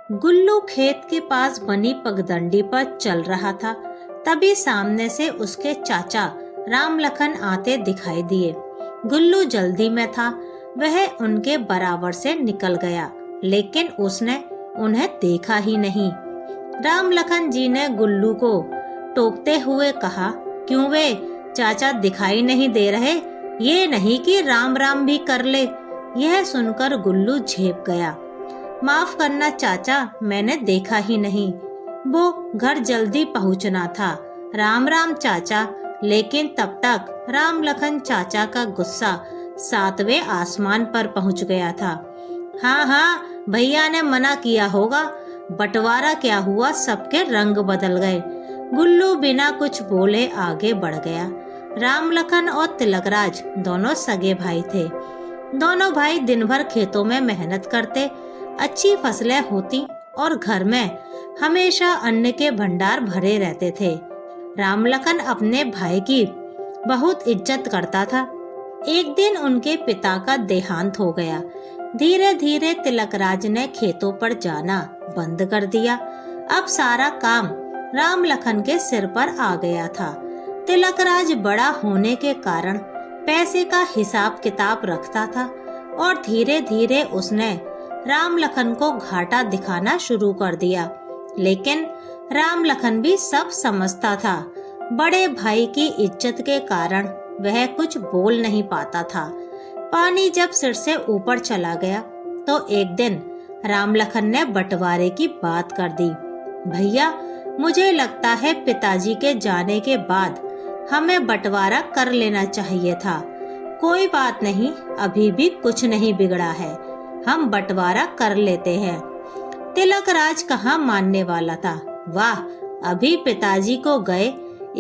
गुल्लू खेत के पास बनी पगडंडी पर चल रहा था। तभी सामने से उसके चाचा राम लखन आते दिखाई दिए। गुल्लू जल्दी में था, वह उनके बराबर से निकल गया, लेकिन उसने उन्हें देखा ही नहीं। राम लखन जी ने गुल्लू को टोकते हुए कहा, क्यों वे चाचा दिखाई नहीं दे रहे? ये नहीं कि राम राम भी कर ले। यह सुनकर गुल्लू झेप गया। माफ करना चाचा, मैंने देखा ही नहीं, वो घर जल्दी पहुंचना था। राम राम चाचा। लेकिन तब तक राम लखन चाचा का गुस्सा 7वें आसमान पर पहुंच गया था। हाँ, भैया ने मना किया होगा। बंटवारा क्या हुआ, सबके रंग बदल गए। गुल्लू बिना कुछ बोले आगे बढ़ गया। राम लखन और तिलकराज दोनों सगे भाई थे। दोनों भाई दिन भर खेतों में मेहनत करते, अच्छी फसलें होती और घर में हमेशा अन्न के भंडार भरे रहते थे। राम लखन अपने भाई की बहुत इज्जत करता था। एक दिन उनके पिता का देहांत हो गया। धीरे धीरे तिलकराज ने खेतों पर जाना बंद कर दिया। अब सारा काम राम लखन के सिर पर आ गया था। तिलकराज बड़ा होने के कारण पैसे का हिसाब किताब रखता था और धीरे धीरे उसने राम लखन को घाटा दिखाना शुरू कर दिया। लेकिन राम लखन भी सब समझता था। बड़े भाई की इज्जत के कारण वह कुछ बोल नहीं पाता था। पानी जब सिर से ऊपर चला गया तो एक दिन राम लखन ने बंटवारे की बात कर दी। भैया, मुझे लगता है पिताजी के जाने के बाद हमें बंटवारा कर लेना चाहिए था। कोई बात नहीं, अभी भी कुछ नहीं बिगड़ा है, हम बंटवारा कर लेते हैं। तिलकराज कहाँ मानने वाला था। वाह, अभी पिताजी को गए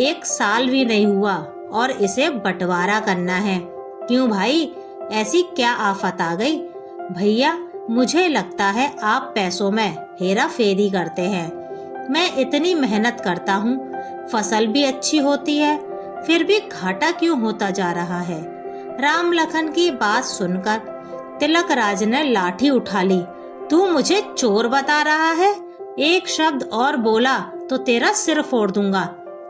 1 साल भी नहीं हुआ और इसे बंटवारा करना है। क्यों भाई, ऐसी क्या आफत आ गई? भैया, मुझे लगता है आप पैसों में हेरा फेरी करते हैं। मैं इतनी मेहनत करता हूँ, फसल भी अच्छी होती है, फिर भी घाटा क्यों होता जा रहा है? राम लखन की बात सुनकर तिलकराज ने लाठी उठा ली। तू मुझे चोर बता रहा है? एक शब्द और बोला तो तेरा सिर फोड़ दूंगा।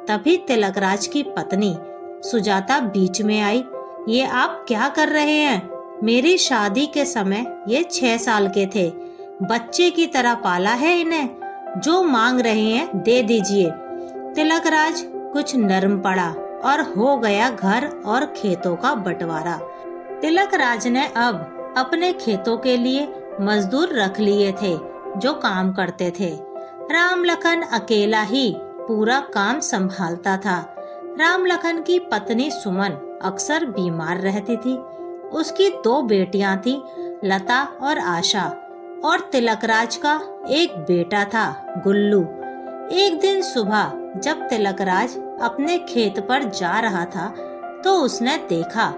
तभी तिलकराज की पत्नी सुजाता बीच में आई। ये आप क्या कर रहे हैं? मेरी शादी के समय ये 6 साल के थे, बच्चे की तरह पाला है इन्हें। जो मांग रहे हैं दे दीजिए। तिलकराज कुछ नर्म पड़ा और हो गया घर और खेतों का बंटवारा। तिलकराज ने अब अपने खेतों के लिए मजदूर रख लिए थे जो काम करते थे। राम लखन अकेला ही पूरा काम संभालता था। राम लखन की पत्नी सुमन अक्सर बीमार रहती थी। उसकी 2 बेटियां थी, लता और आशा, और तिलकराज का एक बेटा था, गुल्लू। एक दिन सुबह जब तिलकराज अपने खेत पर जा रहा था तो उसने देखा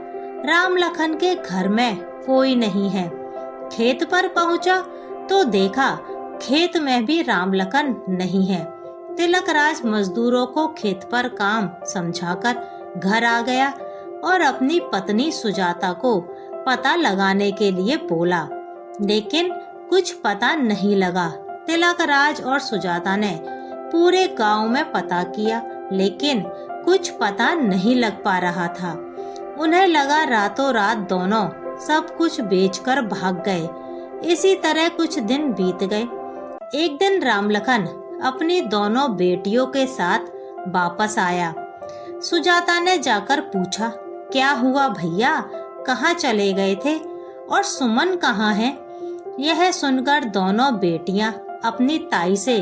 राम लखन के घर में कोई नहीं है। खेत पर पहुंचा तो देखा खेत में भी राम लखन नहीं है। तिलकराज मजदूरों को खेत पर काम समझाकर घर आ गया और अपनी पत्नी सुजाता को पता लगाने के लिए बोला, लेकिन कुछ पता नहीं लगा। तिलकराज और सुजाता ने पूरे गांव में पता किया, लेकिन कुछ पता नहीं लग पा रहा था। उन्हें लगा रातों रात दोनों सब कुछ बेचकर भाग गए। इसी तरह कुछ दिन बीत गए। एक दिन राम लखन अपनी दोनों बेटियों के साथ वापस आया। सुजाता ने जाकर पूछा, क्या हुआ भैया, कहाँ चले गए थे और सुमन कहाँ है? यह सुनकर दोनों बेटियां अपनी ताई से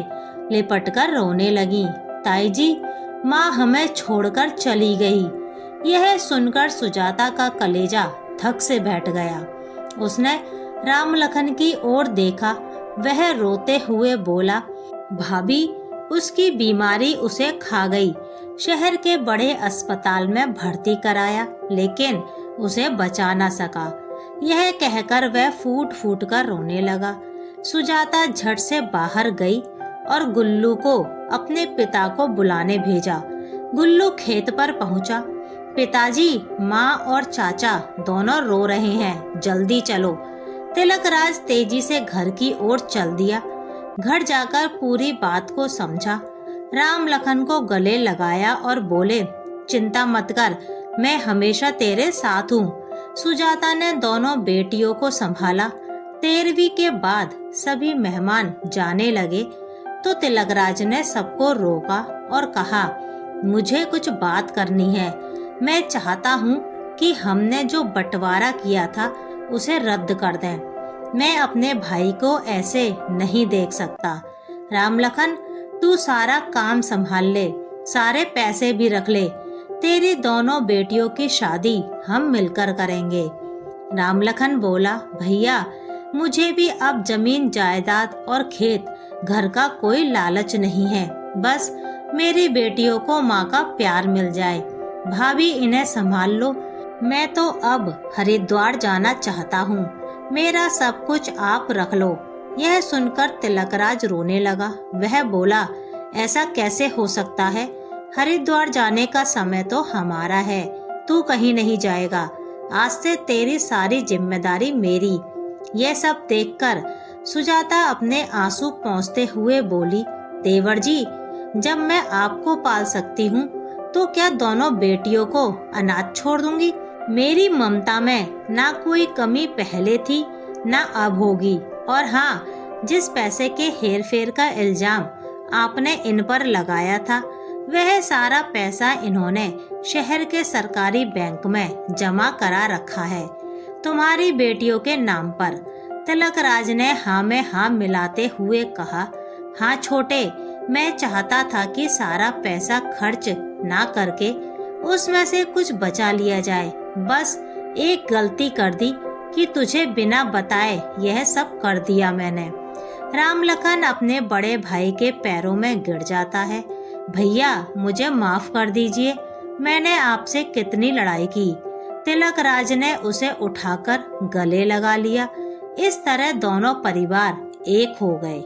लिपटकर रोने लगीं। ताई जी, माँ हमें छोड़कर चली गई। यह सुनकर सुजाता का कलेजा धक से बैठ गया। उसने राम लखन की ओर देखा। वह रोते हुए बोला, भाभी, उसकी बीमारी उसे खा गई। शहर के बड़े अस्पताल में भर्ती कराया, लेकिन उसे बचा न सका। यह कहकर वह फूट फूट कर रोने लगा। सुजाता झट से बाहर गई और गुल्लू को अपने पिता को बुलाने भेजा। गुल्लू खेत पर पहुंचा। पिताजी, माँ और चाचा दोनों रो रहे हैं, जल्दी चलो। तिलकराज तेजी से घर की ओर चल दिया। घर जाकर पूरी बात को समझा। राम लखन को गले लगाया और बोले, चिंता मत कर, मैं हमेशा तेरे साथ हूँ। सुजाता ने दोनों बेटियों को संभाला। 13वीं के बाद सभी मेहमान जाने लगे तो तिलकराज ने सबको रोका और कहा, मुझे कुछ बात करनी है। मैं चाहता हूँ कि हमने जो बंटवारा किया था उसे रद्द कर दें। मैं अपने भाई को ऐसे नहीं देख सकता। राम लखन, तू सारा काम संभाल ले, सारे पैसे भी रख ले। तेरी दोनों बेटियों की शादी हम मिलकर करेंगे। राम लखन बोला, भैया मुझे भी अब जमीन जायदाद और खेत घर का कोई लालच नहीं है। बस मेरी बेटियों को माँ का प्यार मिल जाए। भाभी इन्हें संभाल लो। मैं तो अब हरिद्वार जाना चाहता हूँ। मेरा सब कुछ आप रख लो। यह सुनकर तिलकराज रोने लगा। वह बोला, ऐसा कैसे हो सकता है? हरिद्वार जाने का समय तो हमारा है। तू कहीं नहीं जाएगा। आज से तेरी सारी जिम्मेदारी मेरी। यह सब देखकर सुजाता अपने आंसू पोंछते हुए बोली, देवर जी, जब मैं आपको पाल सकती हूँ तो क्या दोनों बेटियों को अनाथ छोड़ दूंगी? मेरी ममता में ना कोई कमी पहले थी ना अब होगी। और हाँ, जिस पैसे के हेर फेर का इल्जाम आपने इन पर लगाया था, वह सारा पैसा इन्होंने शहर के सरकारी बैंक में जमा करा रखा है, तुम्हारी बेटियों के नाम पर। तिलकराज ने हाँ में हाँ मिलाते हुए कहा, हाँ छोटे, मैं चाहता था कि सारा पैसा खर्च ना करके उसमें से कुछ बचा लिया जाए। बस एक गलती कर दी कि तुझे बिना बताए यह सब कर दिया मैंने। राम लखन अपने बड़े भाई के पैरों में गिर जाता है। भैया मुझे माफ कर दीजिए, मैंने आपसे कितनी लड़ाई की। तिलकराज ने उसे उठाकर गले लगा लिया। इस तरह दोनों परिवार एक हो गए।